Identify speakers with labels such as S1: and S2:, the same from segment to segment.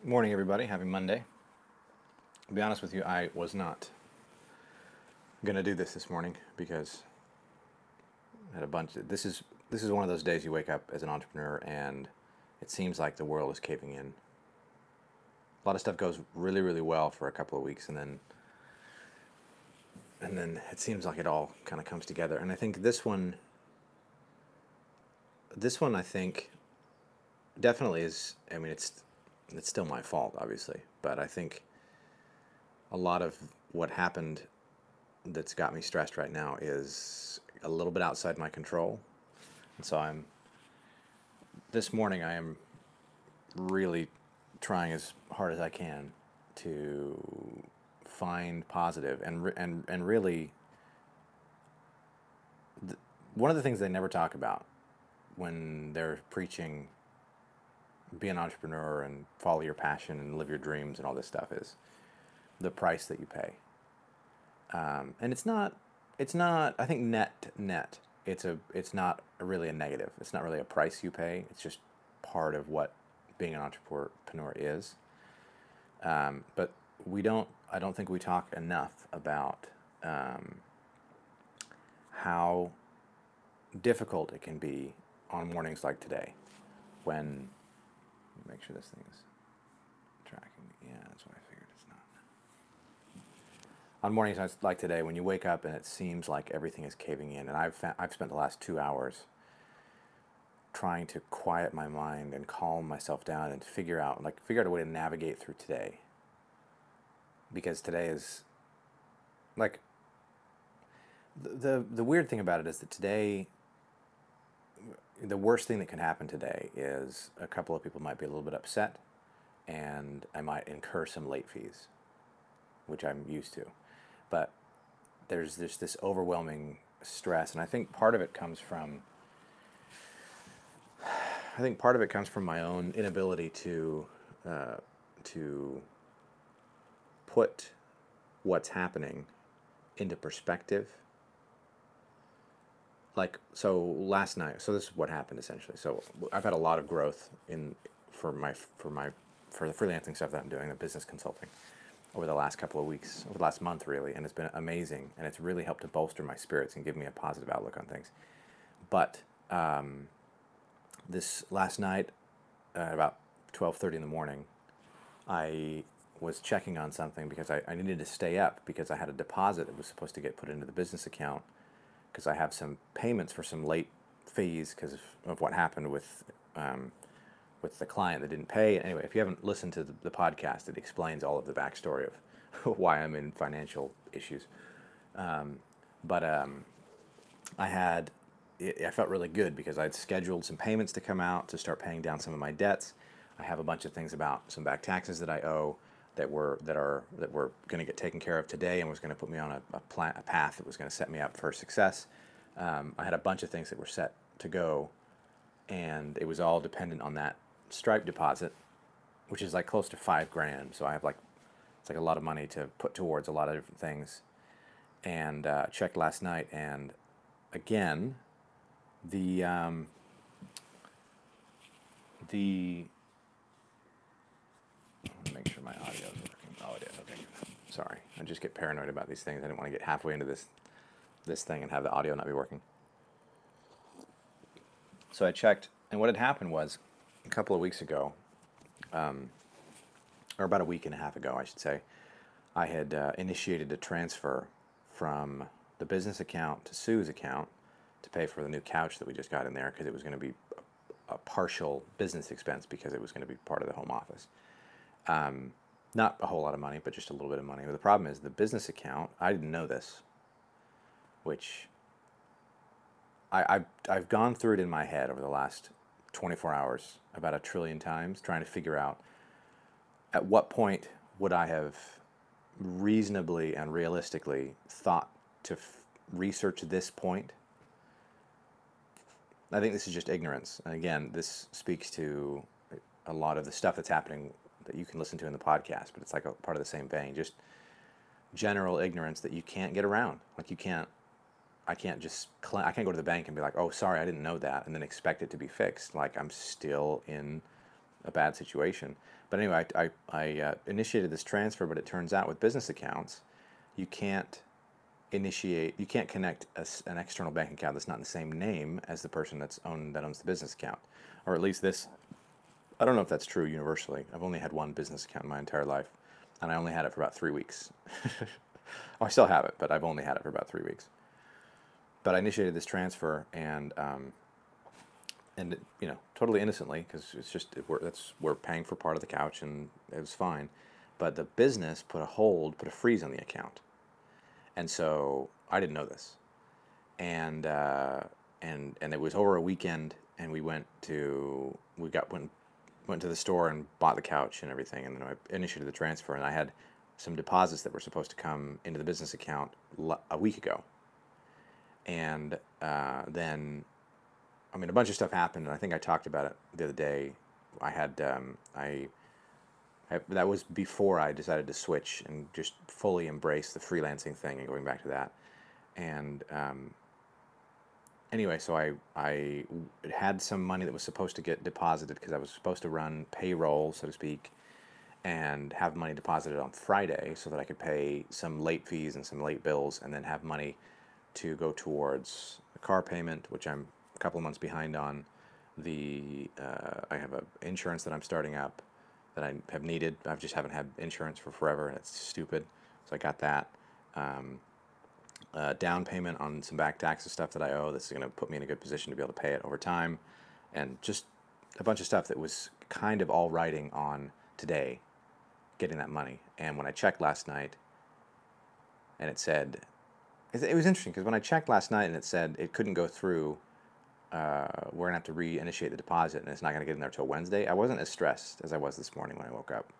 S1: Morning, everybody. Happy Monday. To be honest with you, I was not gonna do this morning because I had a bunch. This is one of those days you wake up as an entrepreneur and it seems like the world is caving in. A lot of stuff goes really, really well for a couple of weeks, and then it seems like it all kind of comes together. And I think this one, I think definitely is. I mean, it's still my fault, obviously, but I think a lot of what happened that's got me stressed right now is a little bit outside my control. And so this morning I am really trying as hard as I can to find positive and really one of the things they never talk about when they're preaching be an entrepreneur and follow your passion and live your dreams and all this stuff is the price that you pay. And it's not. I think net, it's not really a negative. It's not really a price you pay. It's just part of what being an entrepreneur is. But we don't. I don't think we talk enough about how difficult it can be on mornings like today, when make sure this thing is tracking. Yeah, that's what I figured. It's not. On mornings like today, when you wake up and it seems like everything is caving in, and I've spent the last 2 hours trying to quiet my mind and calm myself down and figure out a way to navigate through today, because today is like the weird thing about it is that today, the worst thing that can happen today is a couple of people might be a little bit upset, and I might incur some late fees, which I'm used to. But there's this overwhelming stress, and I think part of it comes from my own inability to put what's happening into perspective. Like, so last night, so this is what happened essentially. So I've had a lot of growth for the freelancing stuff that I'm doing, the business consulting, over the last couple of weeks, over the last month really, and it's been amazing, and it's really helped to bolster my spirits and give me a positive outlook on things. But this last night, at about 12:30 in the morning, I was checking on something because I needed to stay up because I had a deposit that was supposed to get put into the business account, because I have some payments for some late fees because of what happened with the client that didn't pay. Anyway, if you haven't listened to the podcast, it explains all of the backstory of why I'm in financial issues. But I felt really good because I'd scheduled some payments to come out to start paying down some of my debts. I have a bunch of things about some back taxes that I owe that were going to get taken care of today, and was going to put me on a path that was going to set me up for success. I had a bunch of things that were set to go, and it was all dependent on that Stripe deposit, which is like close to $5,000. So I have it's like a lot of money to put towards a lot of different things. And checked last night, and again, the make sure my audio is working. Oh, it is. Okay. Sorry, I just get paranoid about these things. I didn't want to get halfway into this thing and have the audio not be working. So I checked, and what had happened was a couple of weeks ago, or about a week and a half ago, I should say, I had initiated a transfer from the business account to Sue's account to pay for the new couch that we just got in there, because it was going to be a partial business expense because it was going to be part of the home office. Not a whole lot of money, but just a little bit of money. But the problem is the business account, I didn't know this, which I've gone through it in my head over the last 24 hours about 1,000,000,000 times, trying to figure out at what point would I have reasonably and realistically thought to research this point. I think this is just ignorance. And again, this speaks to a lot of the stuff that's happening that you can listen to in the podcast, but it's like a part of the same vein. Just general ignorance that you can't get around. Like I can't go to the bank and be like, oh, sorry, I didn't know that, and then expect it to be fixed. Like, I'm still in a bad situation. But anyway, I initiated this transfer, but it turns out with business accounts, you can't you can't connect an external bank account that's not in the same name as the person that owns the business account, or at least this. I don't know if that's true universally. I've only had one business account in my entire life, and I only had it for about 3 weeks. Oh, I still have it, but I've only had it for about 3 weeks. But I initiated this transfer, and totally innocently, because it's just we're paying for part of the couch, and it was fine. But the business put a freeze on the account, and so I didn't know this, and it was over a weekend, and went to the store and bought the couch and everything, and then I initiated the transfer, and I had some deposits that were supposed to come into the business account a week ago, and then a bunch of stuff happened, and I think I talked about it the other day. I had that was before I decided to switch and just fully embrace the freelancing thing and going back to that. And anyway, so I had some money that was supposed to get deposited because I was supposed to run payroll, so to speak, and have money deposited on Friday so that I could pay some late fees and some late bills, and then have money to go towards a car payment, which I'm a couple of months behind on. I have an insurance that I'm starting up that I have needed. I just haven't had insurance for forever, and it's stupid. So I got that. Down payment on some back taxes stuff that I owe. This is going to put me in a good position to be able to pay it over time, and just a bunch of stuff that was kind of all riding on today, getting that money. And when I checked last night, and it said, it was interesting because when I checked last night and it said it couldn't go through, we're going to have to reinitiate the deposit and it's not going to get in there till Wednesday, I wasn't as stressed as I was this morning when I woke up.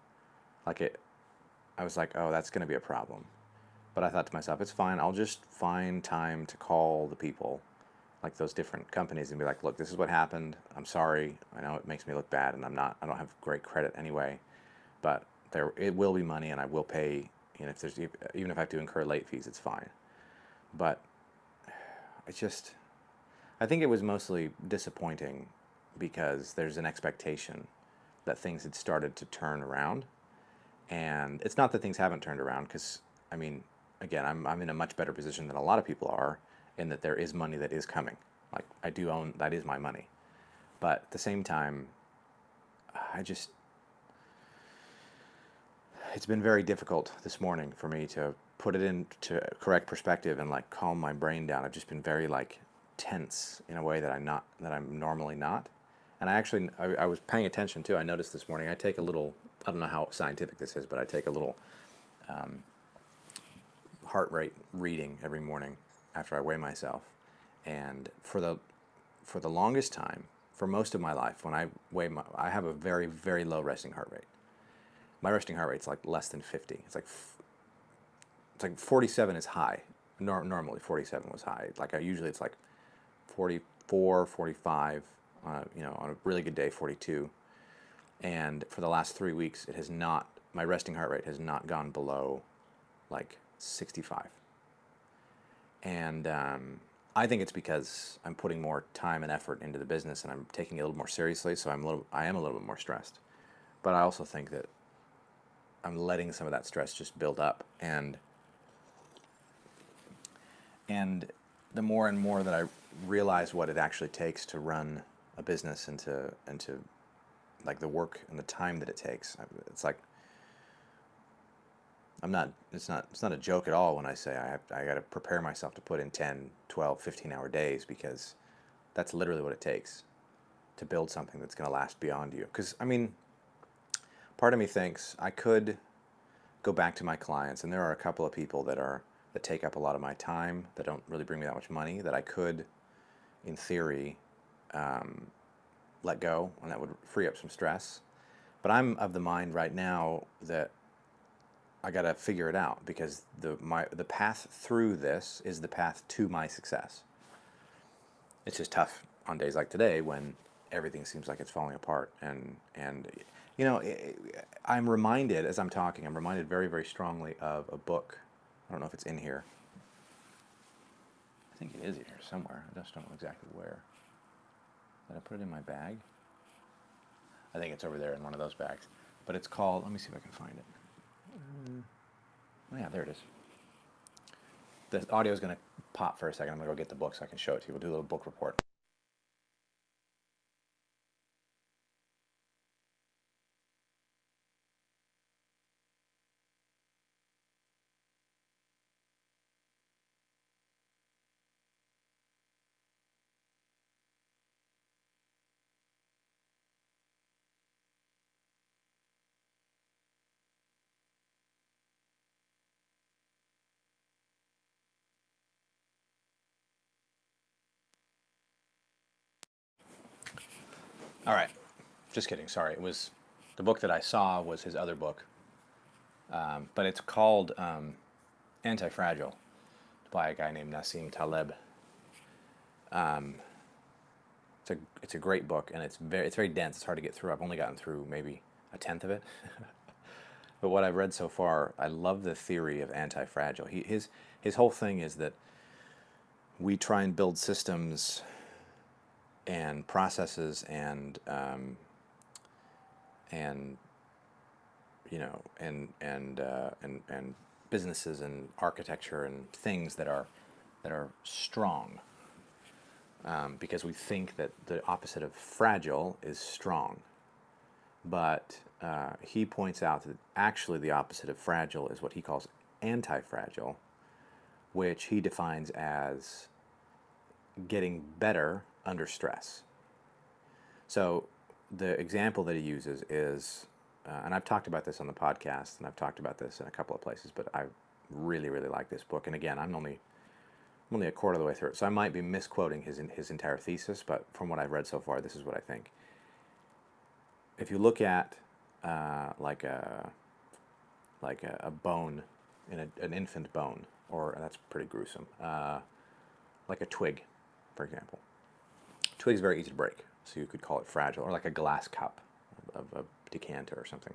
S1: I was like, oh, that's going to be a problem. But I thought to myself, it's fine. I'll just find time to call the people, like those different companies, and be like, look, this is what happened. I'm sorry. I know it makes me look bad, and I don't have great credit anyway, but it will be money, and I will pay. Even if I have to incur late fees, it's fine. But I think it was mostly disappointing because there's an expectation that things had started to turn around. And it's not that things haven't turned around, because, again, I'm in a much better position than a lot of people are, in that there is money that is coming. Like, I do own, that is my money. But at the same time, it's been very difficult this morning for me to put it into correct perspective and calm my brain down. I've just been very tense in a way that I'm normally not. And I was paying attention too. I noticed this morning I take a little, I don't know how scientific this is, but I take a little heart rate reading every morning after I weigh myself. And for the longest time, for most of my life, when I I have a very, very low resting heart rate. My resting heart rate's less than 50. It's like 47 is high. Normally 47 was high. Usually it's 44, 45, on a really good day, 42. And for the last 3 weeks, my resting heart rate has not gone below 65. And I think it's because I'm putting more time and effort into the business, and I'm taking it a little more seriously, so I am a little bit more stressed. But I also think that I'm letting some of that stress just build up, and the more and more that I realize what it actually takes to run a business, and to the work and the time that it takes, it's it's not a joke at all when I say I got to prepare myself to put in 10, 12, 15-hour days, because that's literally what it takes to build something that's going to last beyond you. Because part of me thinks I could go back to my clients, and there are a couple of people that take up a lot of my time, that don't really bring me that much money, that I could, in theory, let go, and that would free up some stress. But I'm of the mind right now that I got to figure it out, because the path through this is the path to my success. It's just tough on days like today when everything seems like it's falling apart, and I'm reminded, as I'm talking, very, very strongly of a book. I don't know if it's in here. I think it is in here somewhere. I just don't know exactly where. Did I put it in my bag? I think it's over there in one of those bags. But it's called, let me see if I can find it. Oh yeah, there it is. The audio is going to pop for a second. I'm going to go get the book so I can show it to you. We'll do a little book report. All right. Just kidding. Sorry. It was the book that I saw was his other book. But it's called Anti-Fragile by a guy named Nassim Taleb. It's a great book, and it's very dense. It's hard to get through. I've only gotten through maybe a tenth of it. But what I've read so far, I love the theory of anti-fragile. His whole thing is that we try and build systems and processes and you know and businesses and architecture and things that are strong, because we think that the opposite of fragile is strong. But he points out that actually the opposite of fragile is what he calls anti-fragile, which he defines as getting better under stress. So the example that he uses is, and I've talked about this on the podcast, and I've talked about this in a couple of places, but I really, really like this book. And again, I'm only a quarter of the way through it, so I might be misquoting his entire thesis, but from what I've read so far, this is what I think. If you look at like a bone in an infant bone, or that's pretty gruesome, like a twig, for example. Twig's very easy to break, so you could call it fragile, or like a glass cup of a decanter or something.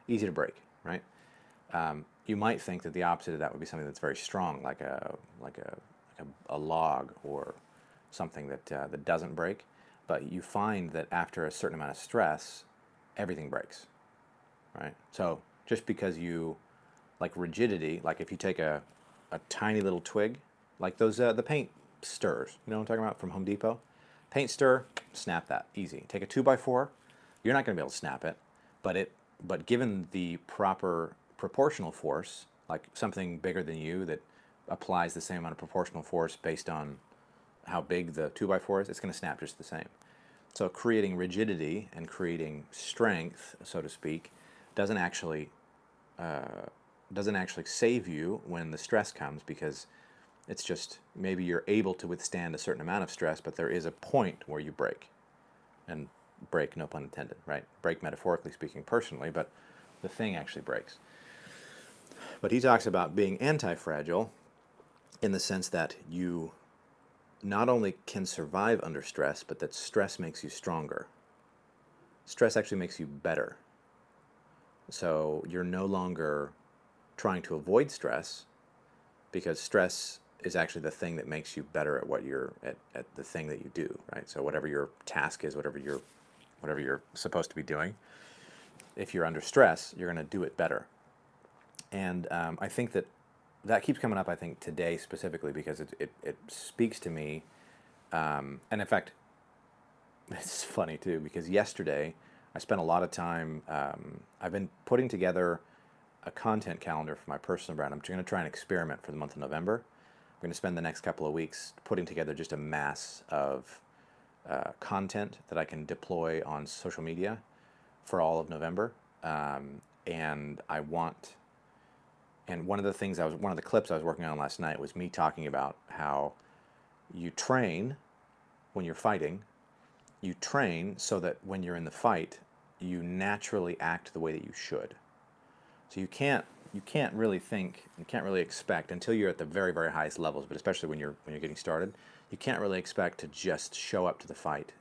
S1: Easy to break, right? You might think that the opposite of that would be something that's very strong, like a log or something that doesn't break. But you find that after a certain amount of stress, everything breaks, right? So just because you, like rigidity, like if you take a tiny little twig, like those the paint stirrers, you know what I'm talking about, from Home Depot? Paint stir, snap that, easy. Take a 2x4, you're not going to be able to snap it, but given the proper proportional force, like something bigger than you that applies the same amount of proportional force based on how big the 2x4 is, it's going to snap just the same. So creating rigidity and creating strength, so to speak, doesn't actually save you when the stress comes, because it's just maybe you're able to withstand a certain amount of stress, but there is a point where you break. And break, no pun intended, right? Break metaphorically speaking, personally, but the thing actually breaks. But he talks about being anti-fragile in the sense that you not only can survive under stress, but that stress makes you stronger. Stress actually makes you better. So you're no longer trying to avoid stress, because stress is actually the thing that makes you better at what you're at the thing that you do, right? So whatever your task is, whatever you're supposed to be doing, if you're under stress, you're going to do it better. And I think that keeps coming up, I think, today specifically, because it speaks to me. And in fact, it's funny too, because yesterday I spent a lot of time, I've been putting together a content calendar for my personal brand. I'm going to try and experiment for the month of November. I'm going to spend the next couple of weeks putting together just a mass of content that I can deploy on social media for all of November. And I want, and one of the clips I was working on last night was me talking about how you train when you're fighting. You train so that when you're in the fight, you naturally act the way that you should. So you can't really think, you can't really expect, until you're at the very, very highest levels, but especially when you're getting started, you can't really expect to just show up to the fight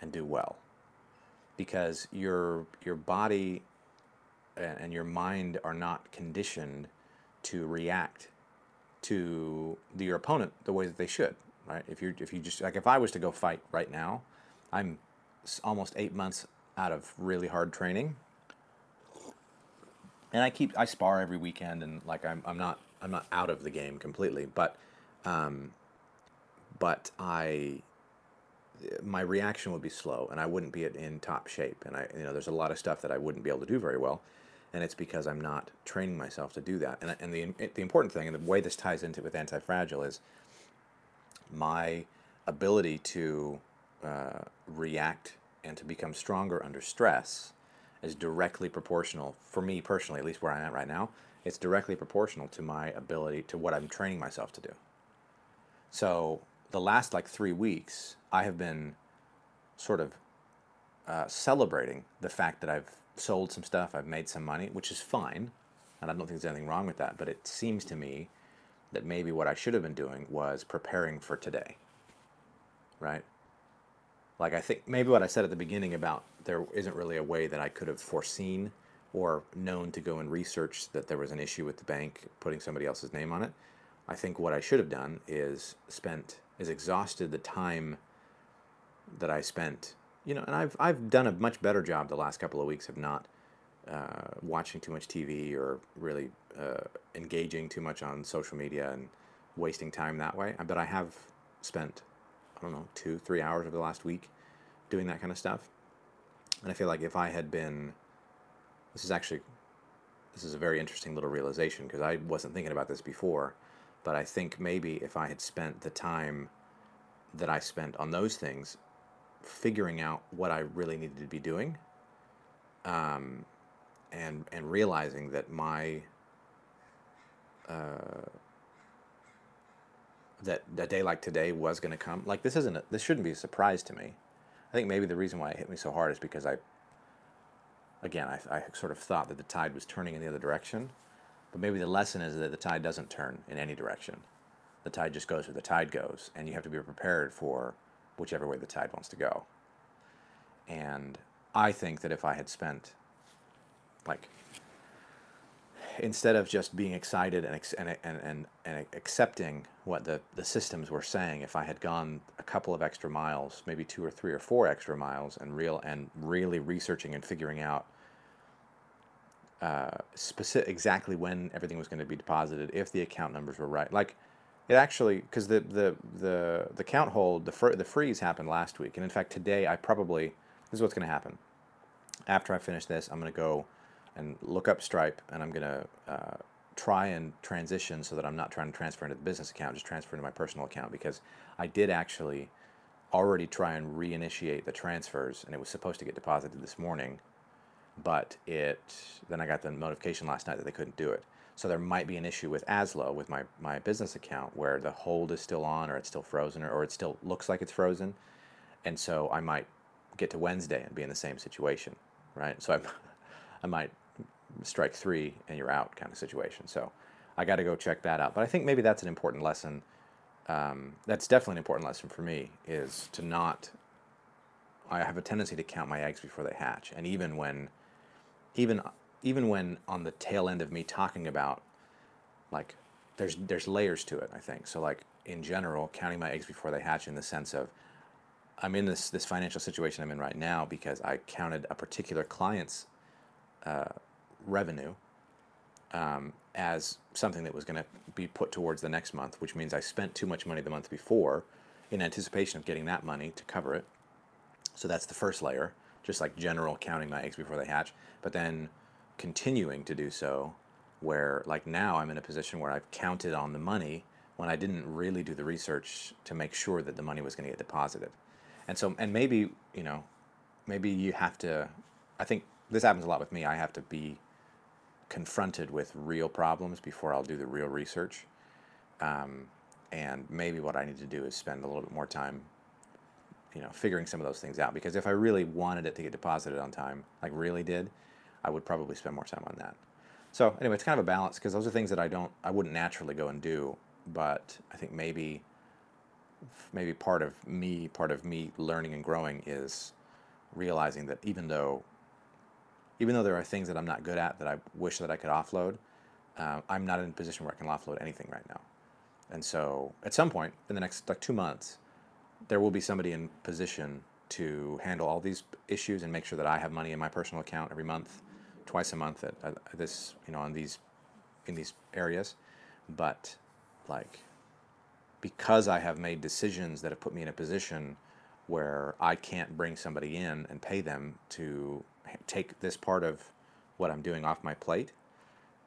S1: and do well, because your body and your mind are not conditioned to react to your opponent the way that they should, right? If you just, like, if I was to go fight right now, I'm almost 8 months out of really hard training. And I spar every weekend, and like I'm not out of the game completely, but I my reaction would be slow, and I wouldn't be in top shape. And there's a lot of stuff that I wouldn't be able to do very well, and it's because I'm not training myself to do that. And the important thing, and the way this ties into with anti-fragile, is my ability to react and to become stronger under stress is directly proportional, for me personally, at least where I'm at right now, it's directly proportional to my ability, to what I'm training myself to do. So the last like 3 weeks, I have been sort of celebrating the fact that I've sold some stuff, I've made some money, which is fine, and I don't think there's anything wrong with that, but it seems to me that maybe what I should have been doing was preparing for today, right? Like, I think maybe what I said at the beginning about there isn't really a way that I could have foreseen or known to go and research that there was an issue with the bank putting somebody else's name on it. I think what I should have done is exhausted the time that I spent, and I've done a much better job the last couple of weeks of not watching too much TV or really engaging too much on social media and wasting time that way. But I have spent, I don't know, 2-3 hours over the last week doing that kind of stuff. And I feel like if I had been, this is a very interesting little realization, because I wasn't thinking about this before, but I think maybe if I had spent the time that I spent on those things figuring out what I really needed to be doing, and realizing that that a day like today was going to come. Like, this shouldn't be a surprise to me. I think maybe the reason why it hit me so hard is because I sort of thought that the tide was turning in the other direction, but maybe the lesson is that the tide doesn't turn in any direction. The tide just goes where the tide goes, and you have to be prepared for whichever way the tide wants to go. And I think that if I had spent, like, instead of just being excited and accepting what the systems were saying, if I had gone a couple of extra miles, maybe 2 or 3 or 4 extra miles, and really researching and figuring out exactly when everything was going to be deposited, if the account numbers were right, like it actually, because the count hold, the freeze happened last week, and in fact today this is what's going to happen. After I finish this, I'm going to go and look up Stripe, and I'm going to try and transition so that I'm not trying to transfer into the business account, just transfer into my personal account, because I did actually already try and reinitiate the transfers, and it was supposed to get deposited this morning, but then I got the notification last night that they couldn't do it. So there might be an issue with ASLO, with my business account, where the hold is still on, or it's still frozen, or it still looks like it's frozen, and so I might get to Wednesday and be in the same situation, right? So I might strike 3 and you're out kind of situation. So I got to go check that out. But I think maybe that's an important lesson. That's definitely an important lesson for me, is to not. I have a tendency to count my eggs before they hatch, and even when on the tail end of me talking about, like, there's layers to it, I think. So, like, in general, counting my eggs before they hatch, in the sense of, I'm in this financial situation I'm in right now because I counted a particular client's revenue as something that was going to be put towards the next month, which means I spent too much money the month before in anticipation of getting that money to cover it. So that's the first layer, just like general counting my eggs before they hatch, but then continuing to do so, where, like, now I'm in a position where I've counted on the money when I didn't really do the research to make sure that the money was going to get deposited. And maybe you have to, I think this happens a lot with me, I have to be confronted with real problems before I'll do the real research. And maybe what I need to do is spend a little bit more time, figuring some of those things out. Because if I really wanted it to get deposited on time, like really did, I would probably spend more time on that. So anyway, it's kind of a balance, because those are things that I wouldn't naturally go and do. But I think maybe part of me learning and growing is realizing that even though there are things that I'm not good at that I wish that I could offload, I'm not in a position where I can offload anything right now. And so at some point in the next 2 months, there will be somebody in position to handle all these issues and make sure that I have money in my personal account every month, twice a month at this, on these, in these areas. But like, because I have made decisions that have put me in a position where I can't bring somebody in and pay them to take this part of what I'm doing off my plate,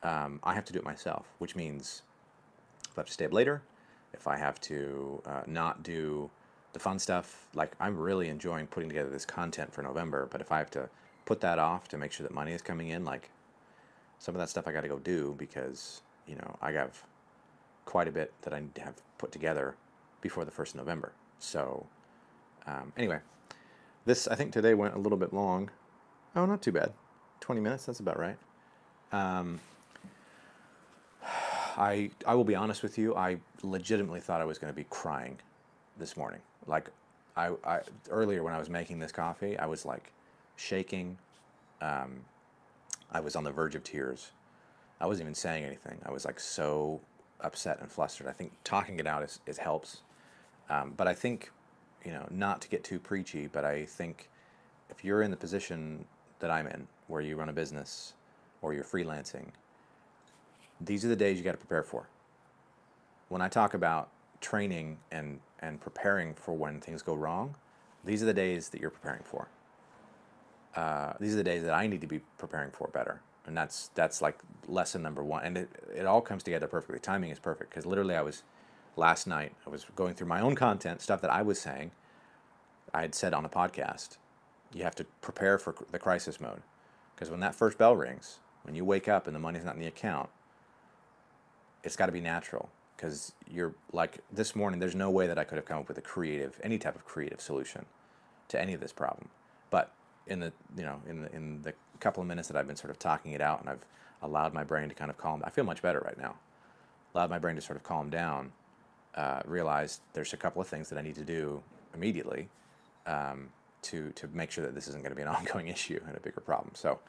S1: I have to do it myself, which means if I have to stay up later, if I have to not do the fun stuff, like I'm really enjoying putting together this content for November, but if I have to put that off to make sure that money is coming in, like some of that stuff I got to go do because, I have quite a bit that I need to have put together before the 1st of November. So anyway, I think today went a little bit long. Oh, not too bad. 20 minutes, that's about right. I will be honest with you, I legitimately thought I was going to be crying this morning. Like, I earlier when I was making this coffee, I was like shaking. I was on the verge of tears. I wasn't even saying anything. I was like so upset and flustered. I think talking it out is helps. But I think, not to get too preachy, but I think if you're in the position that I'm in, where you run a business or you're freelancing, these are the days you got to prepare for. When I talk about training and preparing for when things go wrong, these are the days that you're preparing for. These are the days that I need to be preparing for better. And that's like lesson number one. And it all comes together perfectly. Timing is perfect because literally last night, I was going through my own content, stuff that I was saying. I had said on a podcast, you have to prepare for the crisis mode. Because when that first bell rings, when you wake up and the money's not in the account, it's got to be natural. Because you're like, this morning, there's no way that I could have come up with any type of creative solution to any of this problem. But in the couple of minutes that I've been sort of talking it out and I've allowed my brain to kind of calm, I feel much better right now. Allowed my brain to sort of calm down, realized there's a couple of things that I need to do immediately to make sure that this isn't going to be an ongoing issue and a bigger problem. So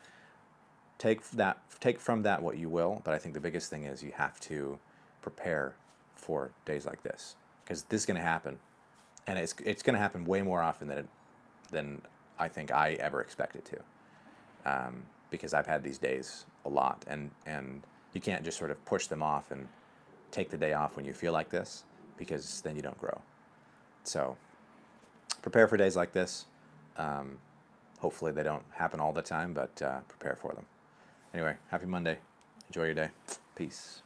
S1: take from that what you will, but I think the biggest thing is you have to prepare for days like this, because this is going to happen, and it's going to happen way more often than I think I ever expected to, because I've had these days a lot, and you can't just sort of push them off and take the day off when you feel like this, because then you don't grow. So prepare for days like this. Hopefully they don't happen all the time, but prepare for them. Anyway, happy Monday. Enjoy your day. Peace.